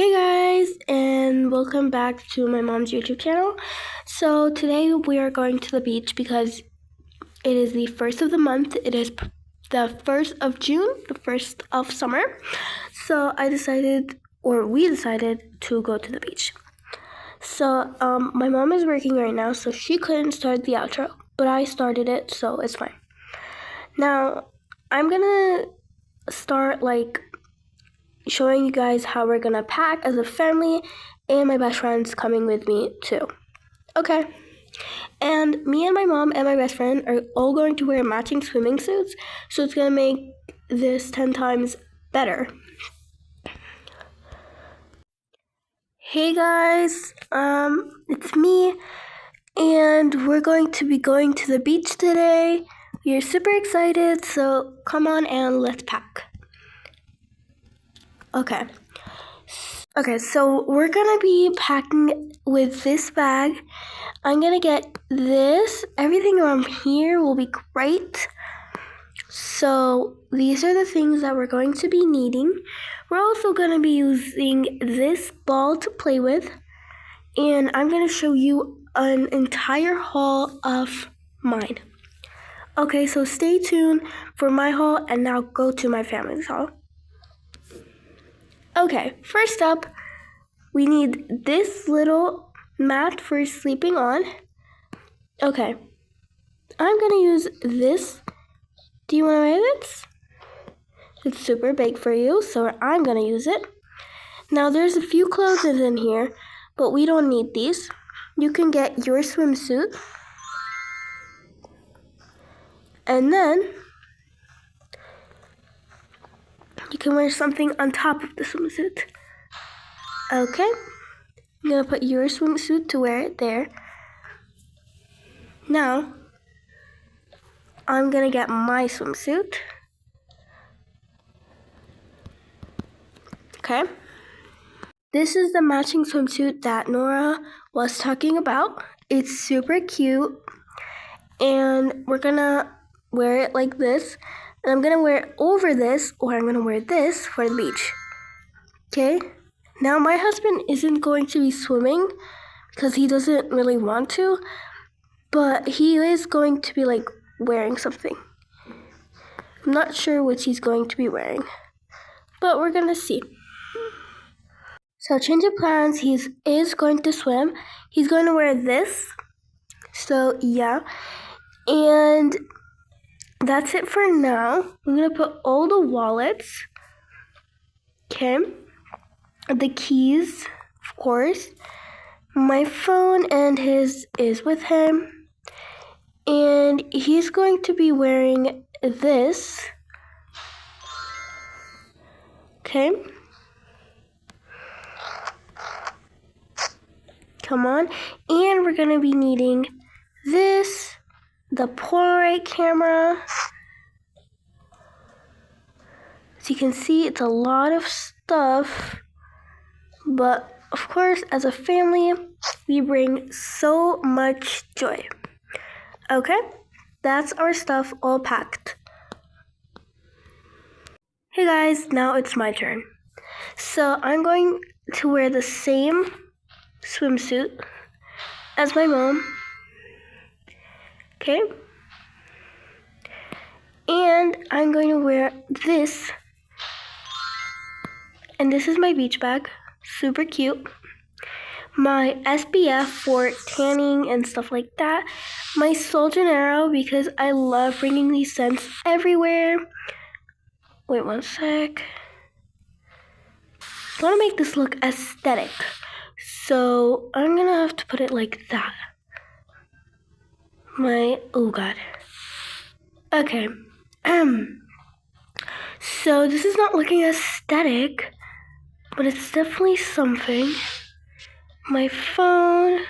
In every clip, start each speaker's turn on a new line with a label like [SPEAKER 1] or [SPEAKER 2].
[SPEAKER 1] Hey guys, and welcome back to my mom's YouTube channel. So today we are going to the beach because it is the first of the month. It is the 1st of June, the first of summer. So we decided to go to the beach. So my mom is working right now, so she couldn't start the outro, but I started it, so it's fine. Now, I'm gonna start showing you guys how we're gonna pack as a family, and my best friend's coming with me too. Okay. And me and my mom and my best friend are all going to wear matching swimming suits, so it's gonna make this 10 times better. Hey guys, it's me, and we're going to be going to the beach today. We're super excited, so come on and let's pack. Okay, so we're gonna be packing with this bag. I'm gonna get this. Everything around here will be great. So these are the things that we're going to be needing. We're also gonna be using this ball to play with. And I'm gonna show you an entire haul of mine. Okay, so stay tuned for my haul and now go to my family's haul. Okay, first up, we need this little mat for sleeping on. Okay, I'm gonna use this. Do you wanna wear this? It's super big for you, so I'm gonna use it. Now there's a few clothes in here, but we don't need these. You can get your swimsuit. And then you can wear something on top of the swimsuit. Okay, I'm gonna put your swimsuit to wear it there. Now, I'm gonna get my swimsuit. Okay. This is the matching swimsuit that Nora was talking about. It's super cute. And we're gonna wear it like this. And I'm gonna wear it over this, or I'm gonna wear this for the beach. Okay? Now my husband isn't going to be swimming because he doesn't really want to, but he is going to be wearing something. I'm not sure what he's going to be wearing, but we're gonna see. So change of plans, he is going to swim. He's going to wear this. So yeah. And that's it for now. I'm going to put all the wallets. Okay. The keys, of course. My phone and his is with him. And he's going to be wearing this. Okay. Come on. And we're going to be needing this, the Polaroid camera. As you can see, it's a lot of stuff. But of course, as a family, we bring so much joy. Okay, that's our stuff all packed. Hey guys, now it's my turn. So I'm going to wear the same swimsuit as my mom. Okay. And I'm going to wear this. And this is my beach bag. Super cute. My SPF for tanning and stuff like that. My Sol Janeiro because I love bringing these scents everywhere. Wait one sec. I want to make this look aesthetic. So I'm going to have to put it like that. Oh God. Okay. So this is not looking aesthetic, but it's definitely something. My phone.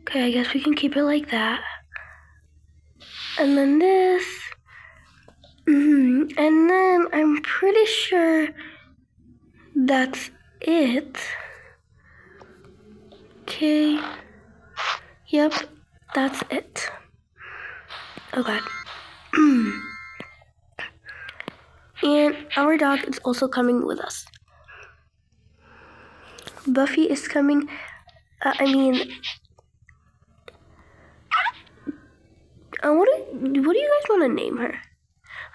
[SPEAKER 1] Okay, I guess we can keep it like that. And then this. And then I'm pretty sure that's it. Okay. Yep, that's it. Oh God. And our dog is also coming with us. Buffy is coming. What do you guys want to name her?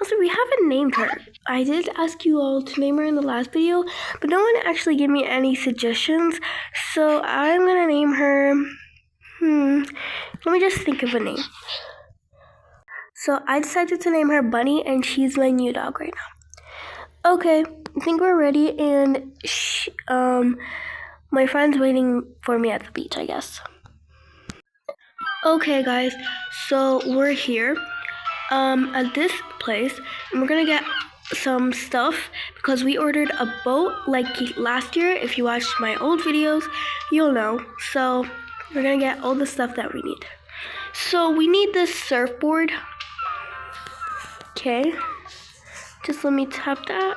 [SPEAKER 1] Also, we haven't named her. I did ask you all to name her in the last video, but no one actually gave me any suggestions. So I'm gonna name her. Let me just think of a name. So I decided to name her Bunny, and she's my new dog right now. Okay, I think we're ready, and my friend's waiting for me at the beach, I guess. Okay, guys, so we're here at this place, and we're gonna get some stuff because we ordered a boat like last year. If you watched my old videos, you'll know. So we're gonna get all the stuff that we need. So we need this surfboard. Okay, just let me tap that.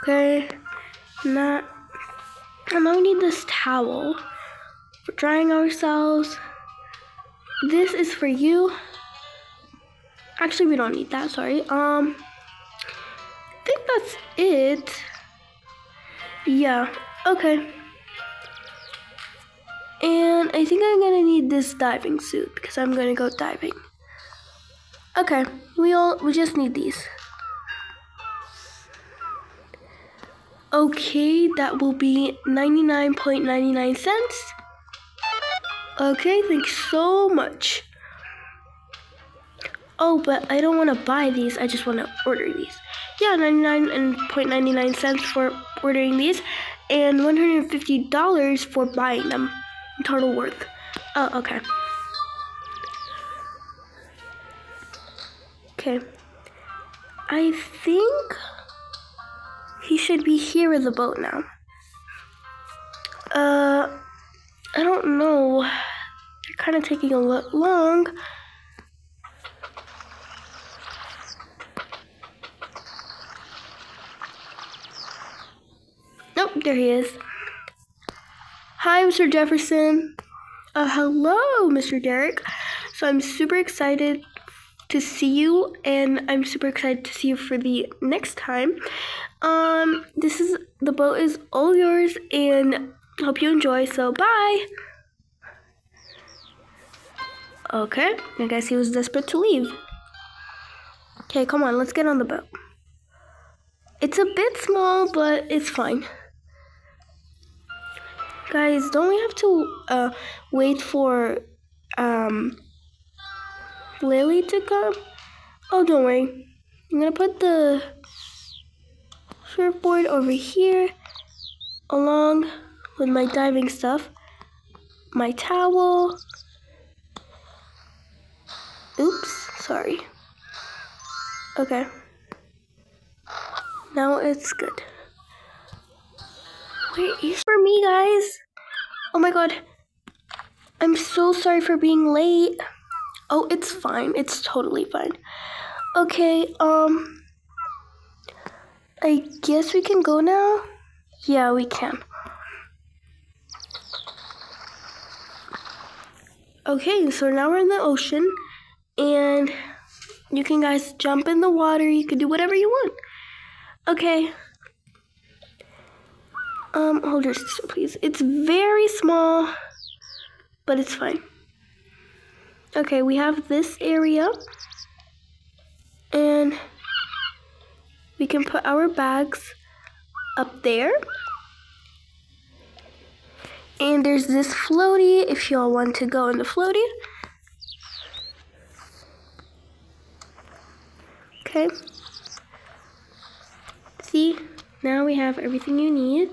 [SPEAKER 1] Okay, and now we need this towel for drying ourselves. This is for you. Actually, we don't need that, sorry. I think that's it. Yeah, okay. And I think I'm gonna need this diving suit because I'm gonna go diving. Okay, we just need these. Okay, that will be 99.99 cents. Okay, thanks so much. Oh, but I don't want to buy these. I just want to order these. Yeah, 99.99 cents for ordering these, and $150 for buying them. Total worth. Oh, okay. Okay. I think he should be here with the boat now. I don't know. They're kind of taking a lot long. Nope, there he is. Hi, Mr. Jefferson. Hello, Mr. Derek. So I'm super excited to see you, and I'm super excited to see you for the next time. The boat is all yours, and hope you enjoy. So bye. Okay, I guess he was desperate to leave. Okay, come on, let's get on the boat. It's a bit small, but it's fine. Guys, don't we have to wait for Lily to come? Oh, don't worry. I'm gonna put the surfboard over here along with my diving stuff, my towel. Oops, sorry. Okay. Now it's good. Wait, for me, guys. Oh my god. I'm so sorry for being late. Oh, it's fine. It's totally fine. Okay, I guess we can go now? Yeah, we can. Okay, so now we're in the ocean, and you can guys jump in the water. You can do whatever you want. Okay. Hold your sister, please. It's very small, but it's fine. Okay, we have this area, and we can put our bags up there. And there's this floaty if y'all want to go in the floaty. Okay. See, now we have everything you need.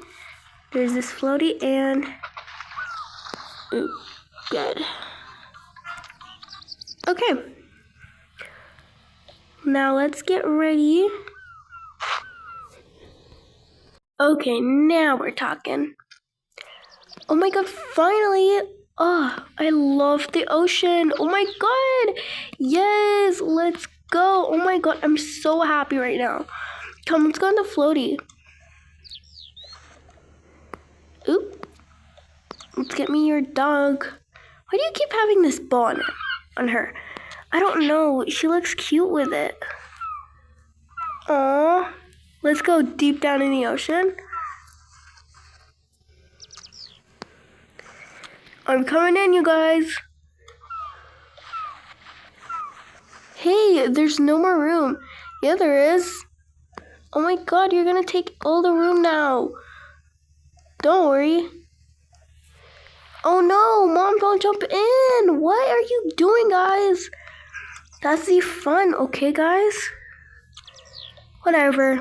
[SPEAKER 1] There's this floaty and good. Okay. Now let's get ready. Okay, now we're talking. Oh my god, finally! Oh, I love the ocean. Oh my god! Yes, let's go. Oh my god, I'm so happy right now. Come, let's go on the floaty. Oop. Let's get me your dog. Why do you keep having this ball on her? I don't know. She looks cute with it. Aww. Let's go deep down in the ocean. I'm coming in, you guys. Hey, there's no more room. Yeah, there is. Oh my god, you're gonna take all the room now. Don't worry. Oh no, Mom, don't jump in. What are you doing, guys? That's the fun, okay, guys? Whatever.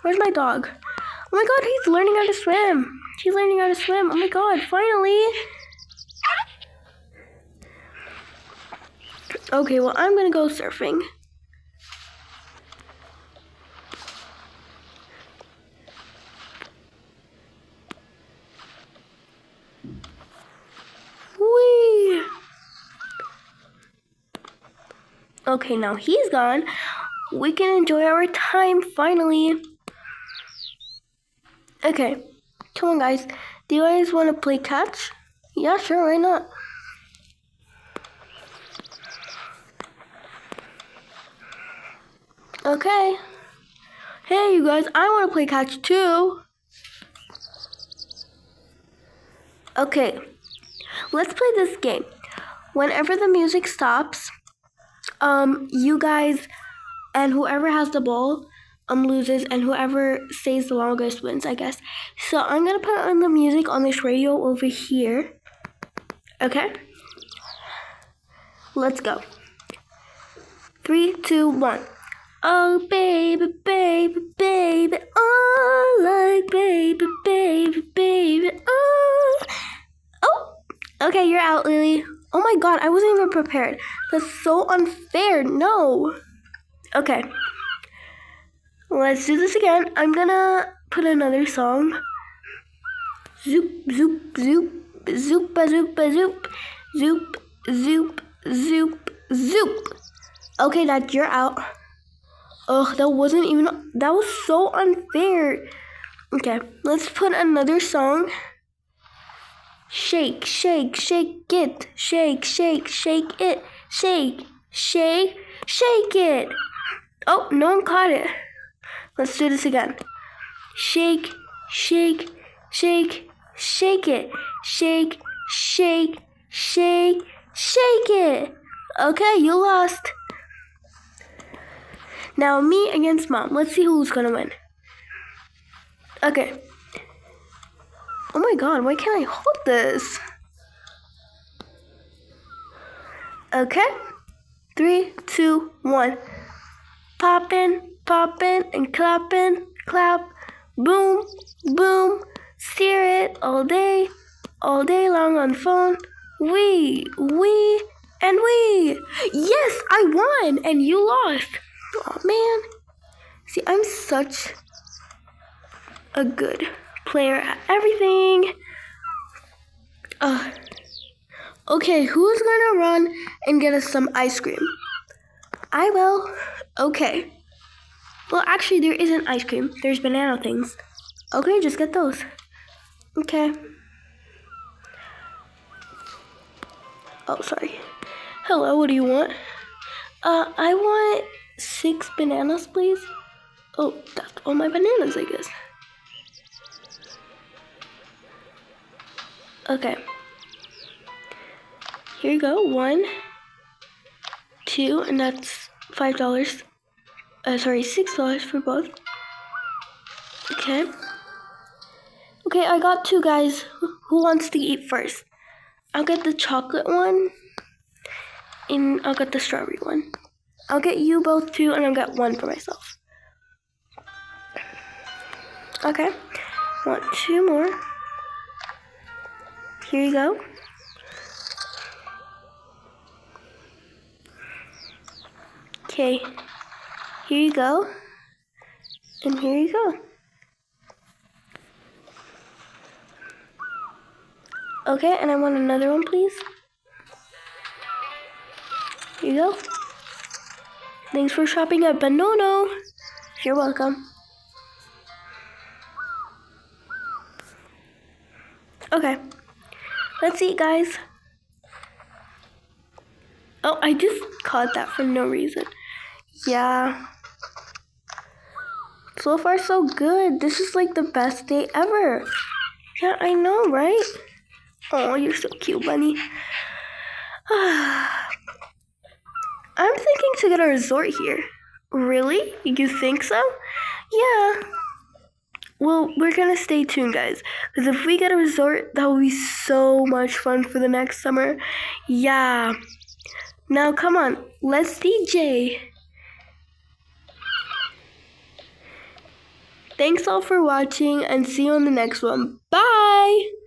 [SPEAKER 1] Where's my dog? Oh my god, he's learning how to swim. He's learning how to swim. Oh my god, finally. Okay, well, I'm gonna go surfing. Whee! Okay, now he's gone. We can enjoy our time finally. Okay, come on, guys. Do you guys want to play catch? Yeah, sure, why not? Okay. Hey, you guys, I want to play catch too. Okay, let's play this game. Whenever the music stops, you guys and whoever has the ball loses, and whoever stays the longest wins, I guess. So I'm gonna put on the music on this radio over here. Okay? Let's go. 3, 2, 1. Oh, baby, baby, baby, oh, like baby, baby, baby, oh. Oh, okay, you're out, Lily. Oh my god, I wasn't even prepared. That's so unfair. No. Okay. Let's do this again. I'm gonna put another song. Zoop, zoop, zoop, zoop, zoop, zoop, zoop, zoop, zoop, zoop. Okay, Dad, you're out. Ugh, that was so unfair. Okay, let's put another song. Shake, shake, shake it. Shake, shake, shake it. Shake, shake, shake it. Oh, no one caught it. Let's do this again. Shake, shake, shake, shake it. Shake, shake, shake, shake it. Okay, you lost. Now me against Mom. Let's see who's gonna win. Okay. Oh my god, why can't I hold this? Okay. 3, 2, 1. Poppin', poppin', and clappin', clap. Boom, boom. Steer it all day long on phone. We, and we. Yes, I won, and you lost. Oh man. See, I'm such a good player at everything. Okay, who's gonna run and get us some ice cream? I will. Okay. Well, actually, there isn't ice cream. There's banana things. Okay, just get those. Okay. Oh, sorry. Hello, what do you want? I want 6 bananas, please. Oh, that's all my bananas, I guess. Okay. Here you go. 1, 2, and that's $5. Sorry, $6 for both. Okay. Okay, I got 2, guys. Who wants to eat first? I'll get the chocolate one, and I'll get the strawberry one. I'll get you both 2, and I'll get 1 for myself. Okay. I want 2 more. Here you go. Okay. Here you go. And here you go. Okay, and I want another one, please. Here you go. Thanks for shopping at Bonono. You're welcome. Okay. Let's eat, guys. Oh, I just caught that for no reason. Yeah. So far, so good. This is like the best day ever. Yeah, I know, right? Oh, you're so cute, bunny. I'm thinking to get a resort here. Really? You think so? Yeah. Well, we're gonna stay tuned, guys. Because if we get a resort, that will be so much fun for the next summer. Yeah. Now, come on. Let's DJ. Thanks all for watching and see you on the next one. Bye!